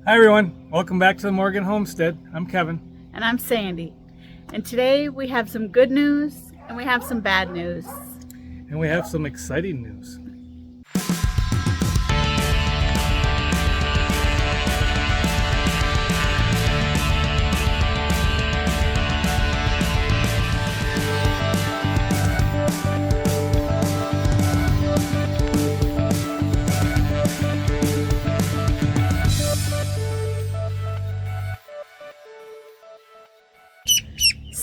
Hi everyone, welcome back to the Morgan Homestead. I'm Kevin. And I'm Sandy. And today we have some good news and we have some bad news. And we have some exciting news.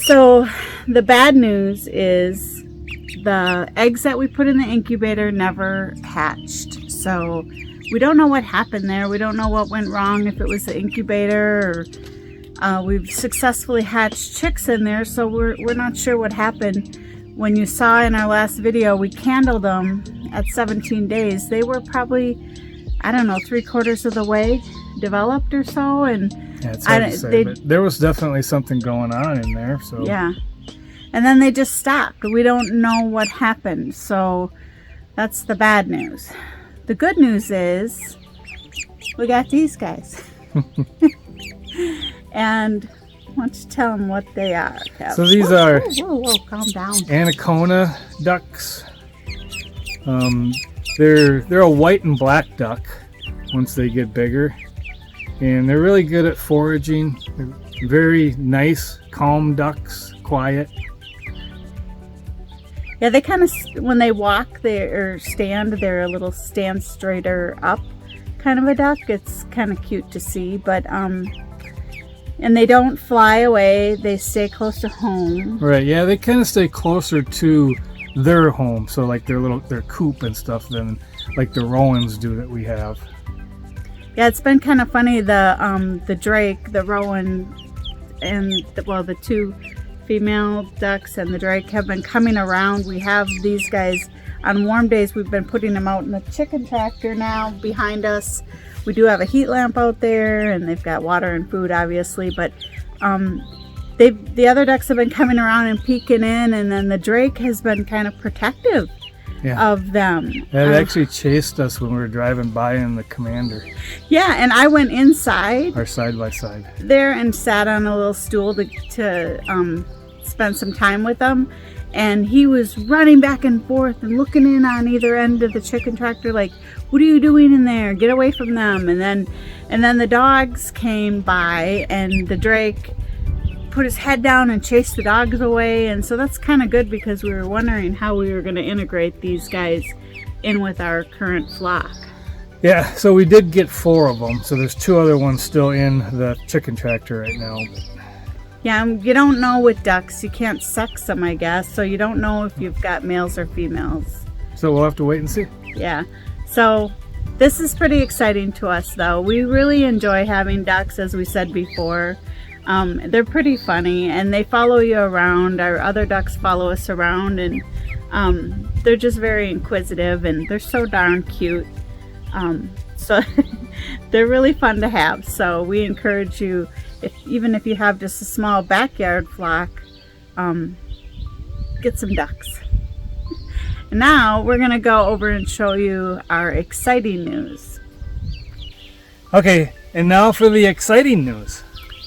So the bad news is the eggs that we put in the incubator never hatched. So we don't know what happened there. We don't know what went wrong, if it was the incubator or we've successfully hatched chicks in there. So we're not sure what happened. When you saw in our last video, we candled them at 17 days. They were probably, I don't know, 3/4 of the way developed or so. And yeah, it's hard to say, but there was definitely something going on in there. So yeah. And then they just stopped. We don't know what happened. So that's the bad news. The good news is we got these guys. And I want to tell them what they are. So these are whoa, calm down. Anaconda ducks. They're a white and black duck once they get bigger. And they're really good at foraging. They're very nice, calm ducks, quiet. Yeah, they kind of, when they walk or stand, they're a little stand straighter up kind of a duck. It's kind of cute to see, but and they don't fly away. They stay close to home. Right, yeah, they kind of stay closer to their home. So like their coop and stuff than like the Rowans do that we have. Yeah, it's been kind of funny. The drake, the rowan, and the two female ducks and the drake have been coming around. We have these guys on warm days. We've been putting them out in the chicken tractor now behind us. We do have a heat lamp out there, and they've got water and food, obviously. But the other ducks have been coming around and peeking in, and then the drake has been kind of protective. Yeah. Of them. It actually chased us when we were driving by in the Commander. Yeah, and I went inside. Our side-by-side. There and sat on a little stool to spend some time with them. And he was running back and forth and looking in on either end of the chicken tractor like, what are you doing in there? Get away from them. And then the dogs came by and the drake put his head down and chased the dogs away, and so that's kind of good because we were wondering how we were going to integrate these guys in with our current flock. Yeah, so we did get 4 of them, so there's 2 other ones still in the chicken tractor right now. Yeah, you don't know with ducks, you can't sex them, I guess, so you don't know if you've got males or females. So we'll have to wait and see. Yeah, so this is pretty exciting to us though. We really enjoy having ducks, as we said before. They're pretty funny and they follow you around. Our other ducks follow us around, and they're just very inquisitive and they're so darn cute. So they're really fun to have. So we encourage you, even if you have just a small backyard flock, get some ducks. And now we're going to go over and show you our exciting news. Okay, and now for the exciting news.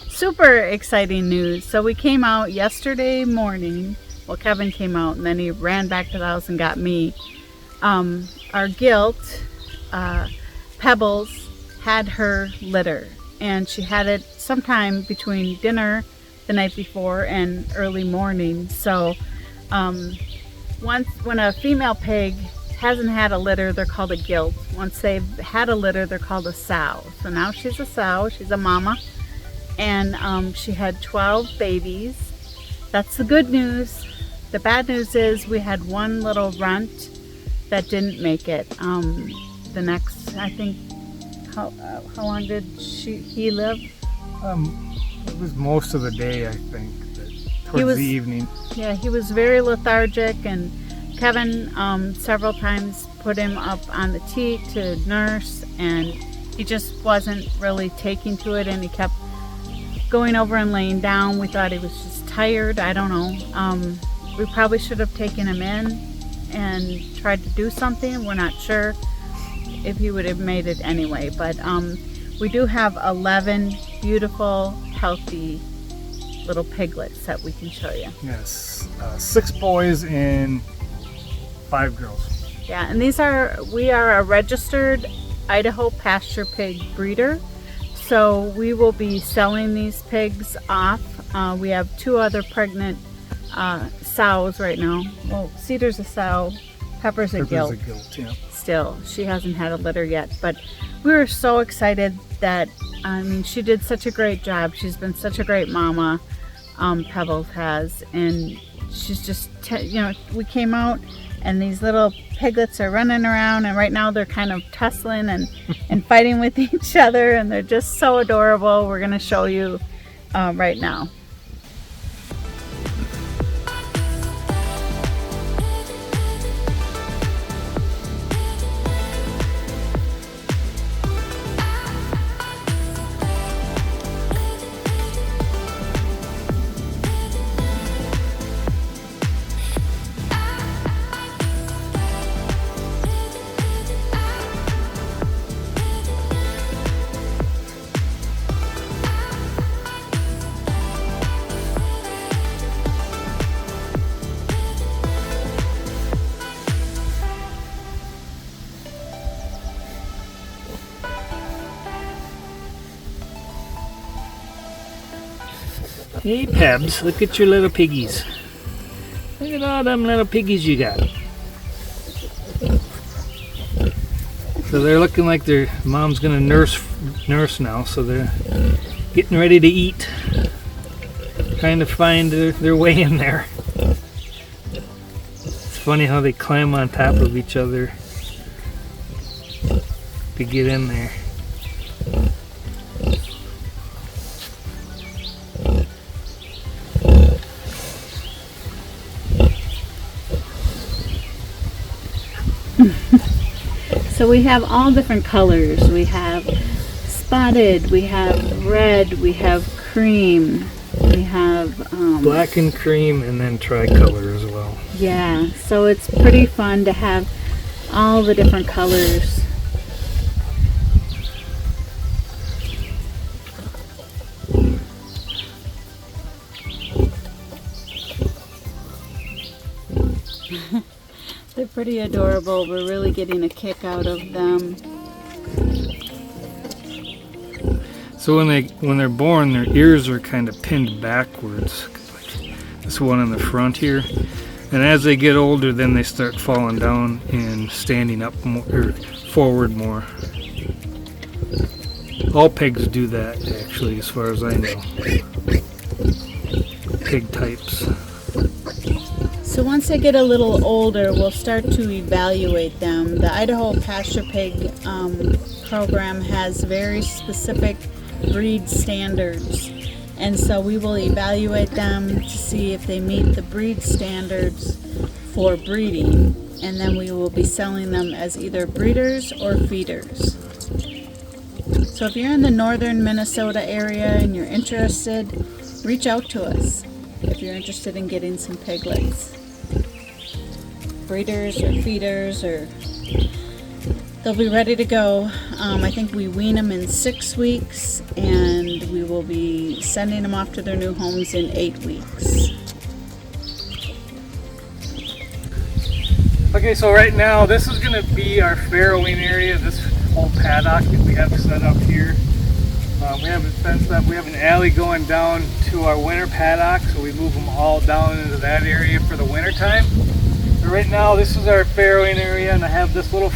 Super exciting news. So we came out yesterday morning. Well, Kevin came out and then he ran back to the house and got me. Our gilt, Pebbles, had her litter, and she had it sometime between dinner the night before and early morning. So when a female pig hasn't had a litter, they're called a gilt. Once they've had a litter, they're called a sow. So now she's a sow, she's a mama. And she had 12 babies. That's the good news. The bad news is we had one little runt that didn't make it. The next, I think, how long did he live? It was most of the day, I think, towards the evening. Yeah, he was very lethargic, and Kevin several times put him up on the teat to nurse, and he just wasn't really taking to it, and he kept going over and laying down. We thought he was just tired. I don't know. We probably should have taken him in and tried to do something. We're not sure if he would have made it anyway, but we do have 11 beautiful, healthy little piglets that we can show you. Yes, 6 boys and 5 girls. Yeah, and we are a registered Idaho pasture pig breeder. So we will be selling these pigs off. We have 2 other pregnant sows right now. Well, Cedar's a sow, Pepper's a gilt. Yeah. Still, she hasn't had a litter yet, but we were so excited that, I mean, she did such a great job. She's been such a great mama, Pebbles has, and she's just, we came out and these little piglets are running around, and right now they're kind of tussling and fighting with each other, and they're just so adorable. We're gonna show you right now. Hey Pebs, look at your little piggies. Look at all them little piggies you got. So they're looking like their mom's gonna nurse now, so they're getting ready to eat. Trying to find their way in there. It's funny how they climb on top of each other to get in there. So we have all different colors. We have spotted, we have red, we have cream, we have Black and cream, and then tricolor as well. yeah, so it's pretty fun to have all the different colors. They're pretty adorable. We're really getting a kick out of them. So when they're born, their ears are kind of pinned backwards, like this one in the front here. And as they get older, then they start falling down and standing up more, or forward more. All pigs do that, actually, as far as I know. Pig types. So once they get a little older, we'll start to evaluate them. The Idaho Pasture Pig program has very specific breed standards. And so we will evaluate them to see if they meet the breed standards for breeding. And then we will be selling them as either breeders or feeders. So if you're in the northern Minnesota area and you're interested, reach out to us if you're interested in getting some piglets. Breeders or feeders, or they'll be ready to go. I think we wean them in 6 weeks, and we will be sending them off to their new homes in 8 weeks. Okay, so right now this is going to be our farrowing area, this whole paddock that we have set up here. We have it fenced up. We have an alley going down to our winter paddock, so we move them all down into that area for the winter time. But right now this is our farrowing area, and I have this little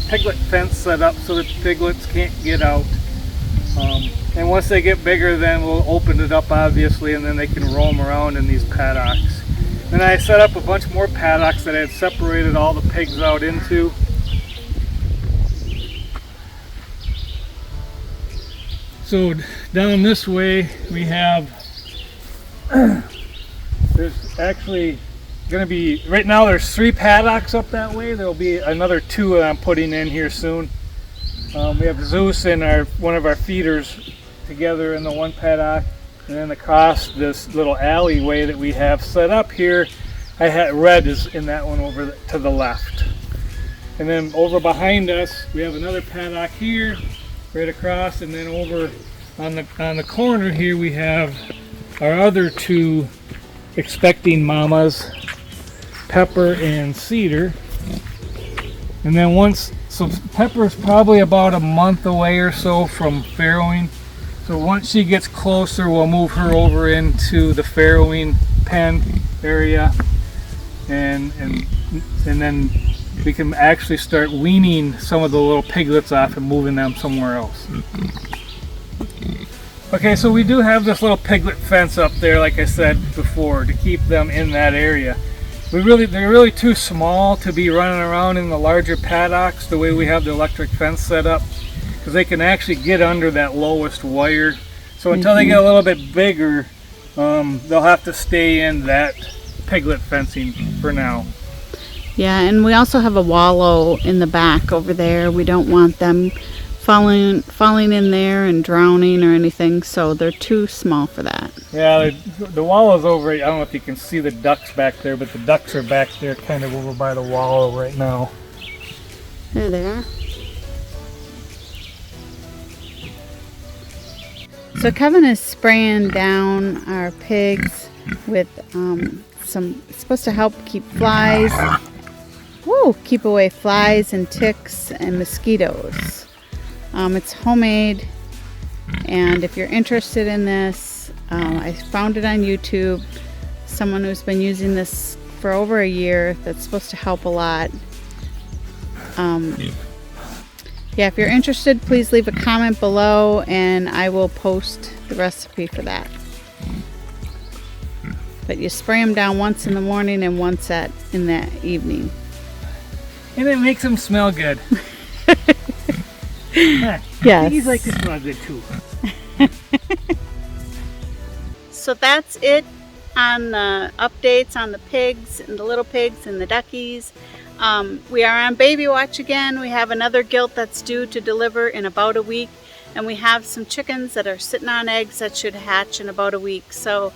piglet fence set up so that the piglets can't get out. And once they get bigger, then we'll open it up, obviously, and then they can roam around in these paddocks. Then I set up a bunch more paddocks that I had separated all the pigs out into. So down this way we have, there's actually going to be, right now there's 3 paddocks up that way. There'll be another 2 that I'm putting in here soon. We have Zeus and one of our feeders together in the one paddock, and then across this little alleyway that we have set up here, I had red is in that one over to the left. And then over behind us we have another paddock here. right across, and then over on the corner here we have our other two expecting mamas, Pepper and Cedar. And then so Pepper's probably about a month away or so from farrowing. So once she gets closer, we'll move her over into the farrowing pen area, and then we can actually start weaning some of the little piglets off and moving them somewhere else. Okay, so we do have this little piglet fence up there, like I said before, to keep them in that area. They're really too small to be running around in the larger paddocks the way we have the electric fence set up, because they can actually get under that lowest wire. So until they get a little bit bigger, they'll have to stay in that piglet fencing for now. Yeah, and we also have a wallow in the back over there. We don't want them falling in there and drowning or anything, so they're too small for that. Yeah, the wallow's over. I don't know if you can see the ducks back there, but the ducks are back there kind of over by the wallow right now. There they are. So Kevin is spraying down our pigs with it's supposed to help keep flies. Keep away flies and ticks and mosquitoes. It's homemade, and if you're interested in this, I found it on YouTube. Someone who's been using this for over a year. That's supposed to help a lot. Yeah, if you're interested, please leave a comment below, and I will post the recipe for that. But you spray them down once in the morning and once in the evening. And it makes them smell good. Yes. Piggies like to smell good too. So that's it on the updates on the pigs and the little pigs and the duckies. We are on baby watch again. We have another gilt that's due to deliver in about a week, and we have some chickens that are sitting on eggs that should hatch in about a week. So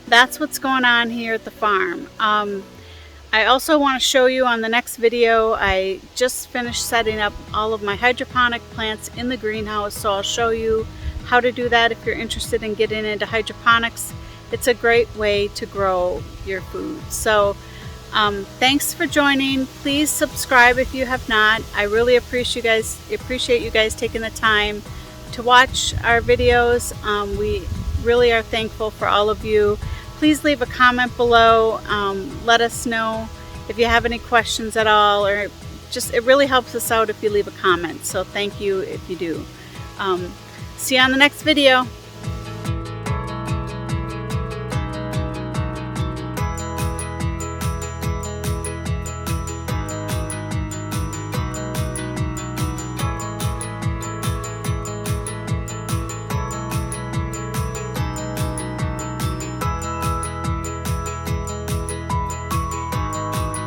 that's what's going on here at the farm. I also want to show you on the next video, I just finished setting up all of my hydroponic plants in the greenhouse, so I'll show you how to do that if you're interested in getting into hydroponics. It's a great way to grow your food. So thanks for joining. Please subscribe if you have not. I really appreciate you guys taking the time to watch our videos. We really are thankful for all of you. Please leave a comment below. Let us know if you have any questions at all, or just, it really helps us out if you leave a comment. So thank you if you do. See you on the next video.